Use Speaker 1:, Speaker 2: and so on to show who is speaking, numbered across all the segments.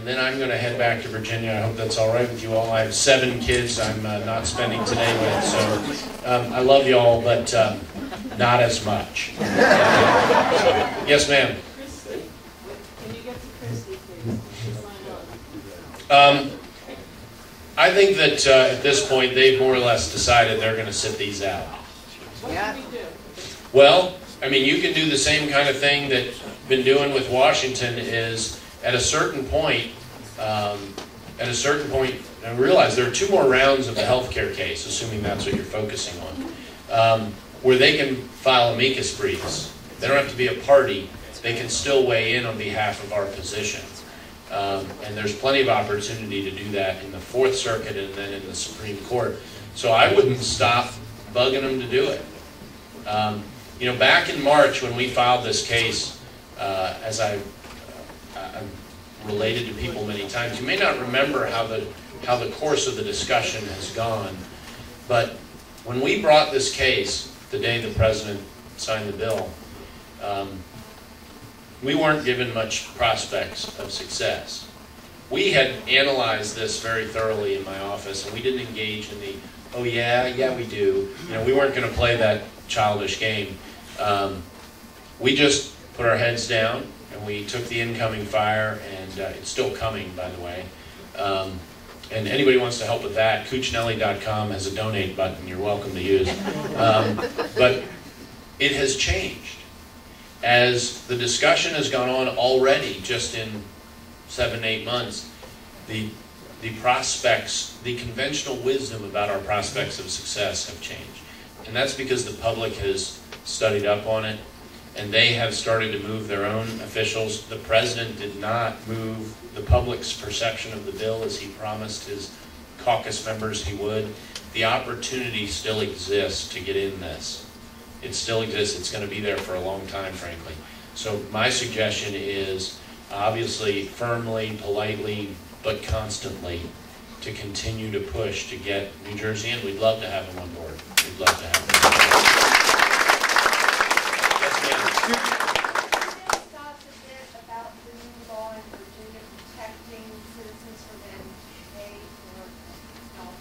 Speaker 1: and then I'm going to head back to Virginia. I hope that's all right with you all. I have 7 kids I'm not spending today with, so I love you all, but not as much. Yes, ma'am.
Speaker 2: Can you get to Christy, please?
Speaker 1: I think that at this point they've more or less decided they're going to sit these out.
Speaker 2: What can we do?
Speaker 1: Well, I mean, you can do the same kind of thing that you've been doing with Washington. Is at a certain point, and realize there are 2 more rounds of the healthcare case, assuming that's what you're focusing on, where they can file amicus briefs. They don't have to be a party. They can still weigh in on behalf of our position. And there's plenty of opportunity to do that in the 4th Circuit and then in the Supreme Court. So I wouldn't stop bugging them to do it. You know, back in March when we filed this case, as I've related to people many times, you may not remember how the course of the discussion has gone, but when we brought this case the day the President signed the bill, we weren't given much prospects of success. We had analyzed this very thoroughly in my office, and we didn't engage in the, oh yeah we do. You know, we weren't going to play that childish game. We just put our heads down, and we took the incoming fire, and it's still coming, by the way. And anybody wants to help with that, Cuccinelli.com has a donate button you're welcome to use. But it has changed. As the discussion has gone on already, just in 7-8 months, the prospects, the conventional wisdom about our prospects of success have changed. And that's because the public has studied up on it, and they have started to move their own officials. The President did not move the public's perception of the bill as he promised his caucus members he would. The opportunity still exists to get in this. It still exists. It's going to be there for a long time, frankly. So my suggestion is, obviously, firmly, politely, but constantly, to continue to push to get New Jersey in. We'd love to have them on board. We'd love to have them on board. Yes, ma'am.
Speaker 3: Can you talk a bit about the new law in Virginia protecting citizens from NIC or health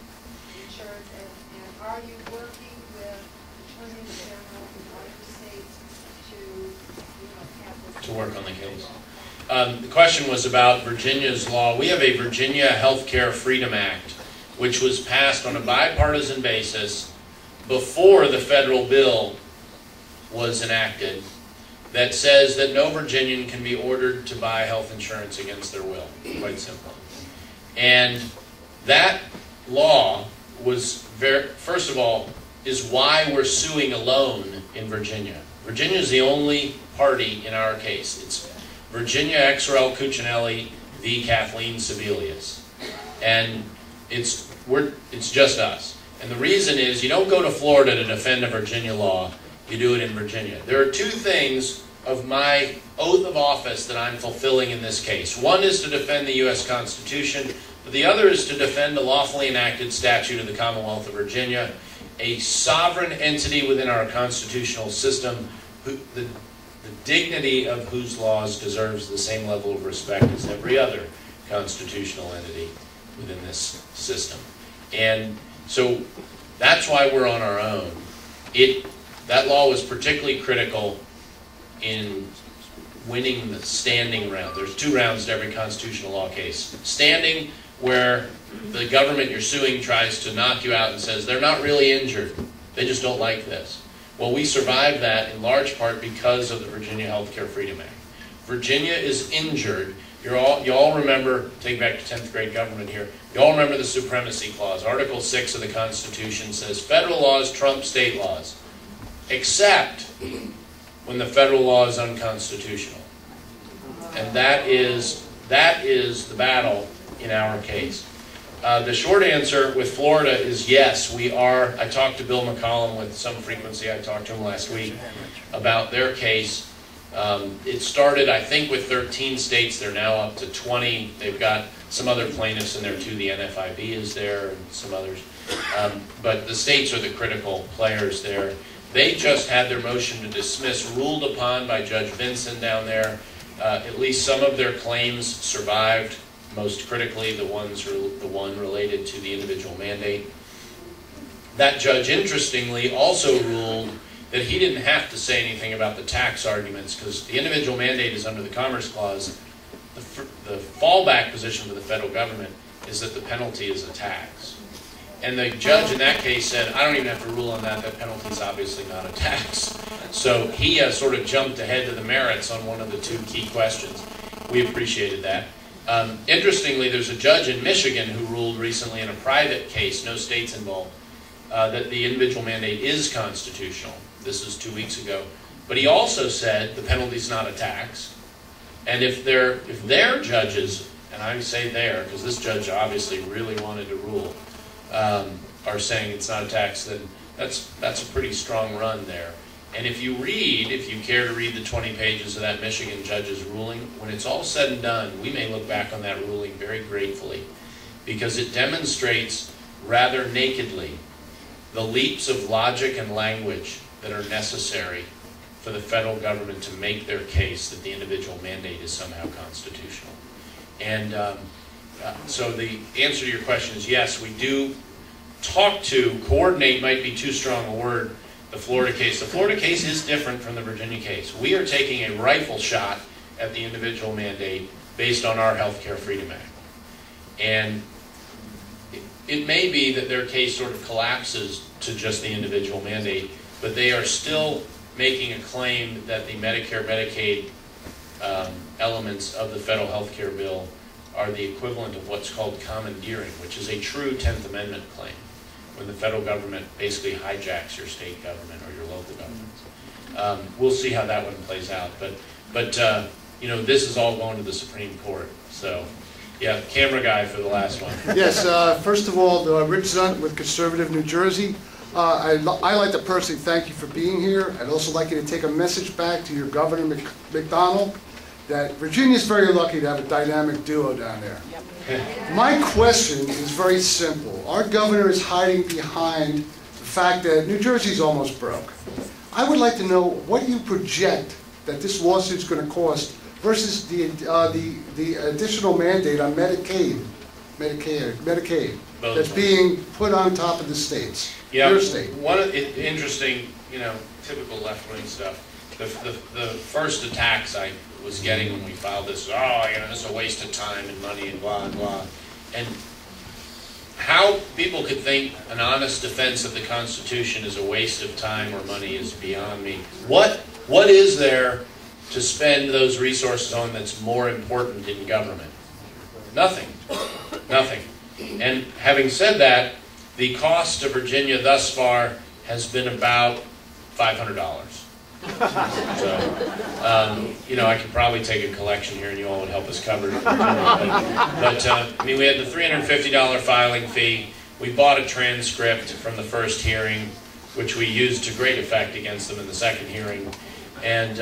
Speaker 3: insurance, and are you working with attorneys general in other states to have this?
Speaker 1: To work on the case. The question was about Virginia's law. We have a Virginia Healthcare Freedom Act, which was passed on a bipartisan basis before the federal bill was enacted, that says that no Virginian can be ordered to buy health insurance against their will. Quite simple. And that law was, first of all, is why we're suing alone in Virginia. Virginia is the only party in our case. It's Virginia XRL Cuccinelli v. Kathleen Sebelius. And it's just us. And the reason is you don't go to Florida to defend a Virginia law, you do it in Virginia. There are 2 things of my oath of office that I'm fulfilling in this case. One is to defend the U.S. Constitution, but the other is to defend a lawfully enacted statute of the Commonwealth of Virginia, a sovereign entity within our constitutional system, the dignity of whose laws deserves the same level of respect as every other constitutional entity within this system. And so that's why we're on our own. That law was particularly critical in winning the standing round. There's 2 rounds to every constitutional law case. Standing, where the government you're suing tries to knock you out and says they're not really injured, they just don't like this. Well, we survived that in large part because of the Virginia Healthcare Freedom Act. Virginia is injured. You all remember, take back to 10th grade government here, you all remember the Supremacy Clause. Article 6 of the Constitution says federal laws trump state laws, except when the federal law is unconstitutional. And that is the battle in our case. The short answer with Florida is yes, we are. I talked to Bill McCollum with some frequency. I talked to him last week about their case. It started, I think, with 13 states. They're now up to 20. They've got some other plaintiffs in there too. The NFIB is there and some others. But the states are the critical players there. They just had their motion to dismiss ruled upon by Judge Vinson down there. At least some of their claims survived most critically the one related to the individual mandate. That judge, interestingly, also ruled that he didn't have to say anything about the tax arguments because the individual mandate is under the Commerce Clause. The fallback position for the federal government is that the penalty is a tax. And the judge in that case said, I don't even have to rule on that. That penalty is obviously not a tax. So he sort of jumped ahead to the merits on one of the two key questions. We appreciated that. Interestingly, there's a judge in Michigan who ruled recently in a private case, no states involved, that the individual mandate is constitutional. This was 2 weeks ago. But he also said the penalty is not a tax. And if their judges, and I say their, because this judge obviously really wanted to rule, are saying it's not a tax, then that's a pretty strong run there. And if you care to read the 20 pages of that Michigan judge's ruling, when it's all said and done, we may look back on that ruling very gratefully because it demonstrates rather nakedly the leaps of logic and language that are necessary for the federal government to make their case that the individual mandate is somehow constitutional. And so the answer to your question is yes, we do coordinate might be too strong a word, the Florida case. The Florida case is different from the Virginia case. We are taking a rifle shot at the individual mandate based on our Healthcare Freedom Act. And it may be that their case sort of collapses to just the individual mandate, but they are still making a claim that the Medicare, Medicaid elements of the federal health care bill are the equivalent of what's called commandeering, which is a true 10th Amendment claim, when the federal government basically hijacks your state government or your local governments. We'll see how that one plays out, but you know, this is all going to the Supreme Court. So, yeah, camera guy for the last one.
Speaker 4: Yes, first of all, Rich Zunt with Conservative New Jersey. I'd like to personally thank you for being here. I'd also like you to take a message back to your Governor McDonnell that Virginia is very lucky to have a dynamic duo down there. Yep. My question is very simple. Our governor is hiding behind the fact that New Jersey's almost broke. I would like to know what you project that this lawsuit's going to cost versus the additional mandate on Medicaid that's being put on top of the states.
Speaker 1: Yeah,
Speaker 4: your state.
Speaker 1: One of interesting, you know, typical left-wing stuff. The first attacks I was getting when we filed this, oh, you know, this is a waste of time and money and blah, blah. And how people could think an honest defense of the Constitution is a waste of time or money is beyond me. What is there to spend those resources on that's more important in government? Nothing. Nothing. And having said that, the cost to Virginia thus far has been about $500. So, you know, I could probably take a collection here and you all would help us cover it. But I mean, we had the $350 filing fee. We bought a transcript from the first hearing, which we used to great effect against them in the second hearing. And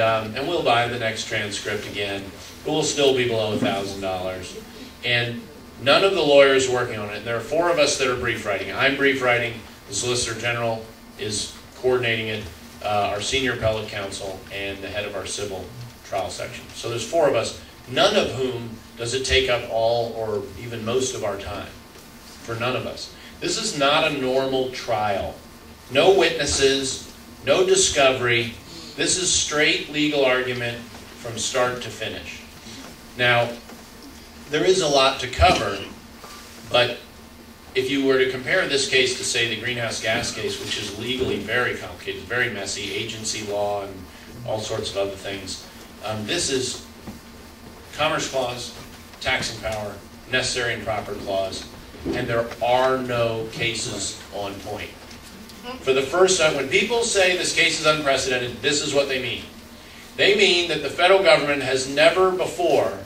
Speaker 1: we'll buy the next transcript again. But we'll still be below $1,000. And none of the lawyers working on it. There are 4 of us that are brief writing. I'm brief writing. The Solicitor General is coordinating it. Our senior appellate counsel, and the head of our civil trial section. So there's 4 of us, none of whom does it take up all or even most of our time. For none of us. This is not a normal trial. No witnesses, no discovery. This is straight legal argument from start to finish. Now, there is a lot to cover, but if you were to compare this case to, say, the greenhouse gas case, which is legally very complicated, very messy, agency law and all sorts of other things, this is Commerce Clause, taxing power, necessary and proper clause, and there are no cases on point. For the first time, when people say this case is unprecedented, this is what they mean. They mean that the federal government has never before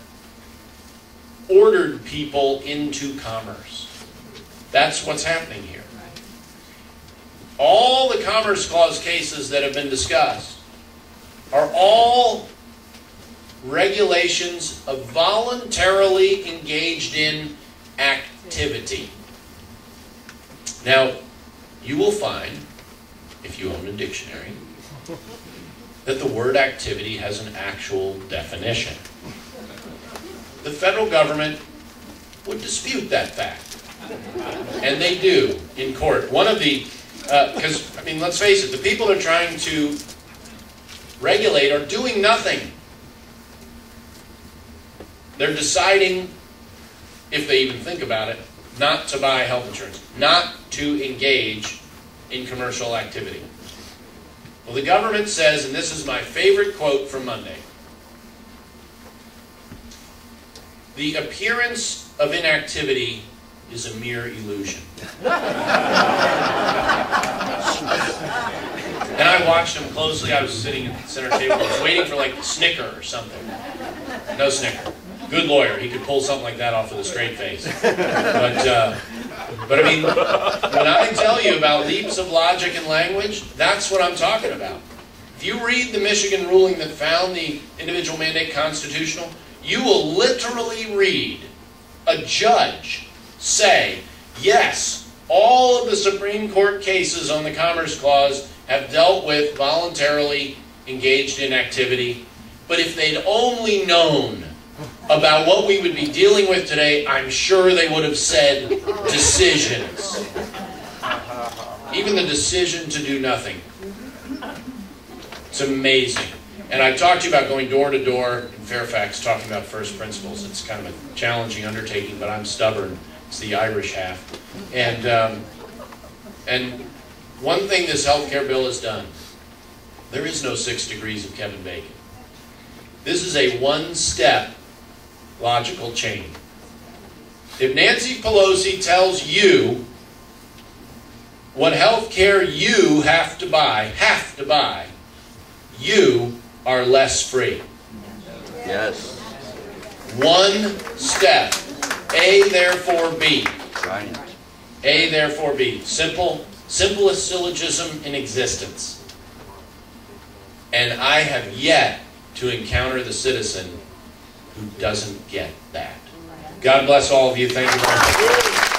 Speaker 1: ordered people into commerce. That's what's happening here. All the Commerce Clause cases that have been discussed are all regulations of voluntarily engaged in activity. Now, you will find, if you own a dictionary, that the word activity has an actual definition. The federal government would dispute that fact. And they do in court. One of the, because, I mean, let's face it, the people they're trying to regulate are doing nothing. They're deciding, if they even think about it, not to buy health insurance, not to engage in commercial activity. Well, the government says, and this is my favorite quote from Monday, the appearance of inactivity is a mere illusion. And I watched him closely. I was sitting at the center table. I was waiting for like a snicker or something. No snicker. Good lawyer. He could pull something like that off with a straight face. But I mean, when I tell you about leaps of logic and language, that's what I'm talking about. If you read the Michigan ruling that found the individual mandate constitutional, you will literally read a judge say, yes, all of the Supreme Court cases on the Commerce Clause have dealt with voluntarily engaged in activity, but if they'd only known about what we would be dealing with today, I'm sure they would have said decisions. Even the decision to do nothing. It's amazing. And I talked to you about going door to door in Fairfax, talking about first principles. It's kind of a challenging undertaking, but I'm stubborn. It's the Irish half. And one thing this health care bill has done, there is no 6 degrees of Kevin Bacon. This is a one-step logical chain. If Nancy Pelosi tells you what health care you have to buy, you are less free.
Speaker 5: Yes.
Speaker 1: One step. A, therefore, B.
Speaker 5: Right.
Speaker 1: A, therefore, B. Simplest syllogism in existence. And I have yet to encounter the citizen who doesn't get that. God bless all of you. Thank you very much.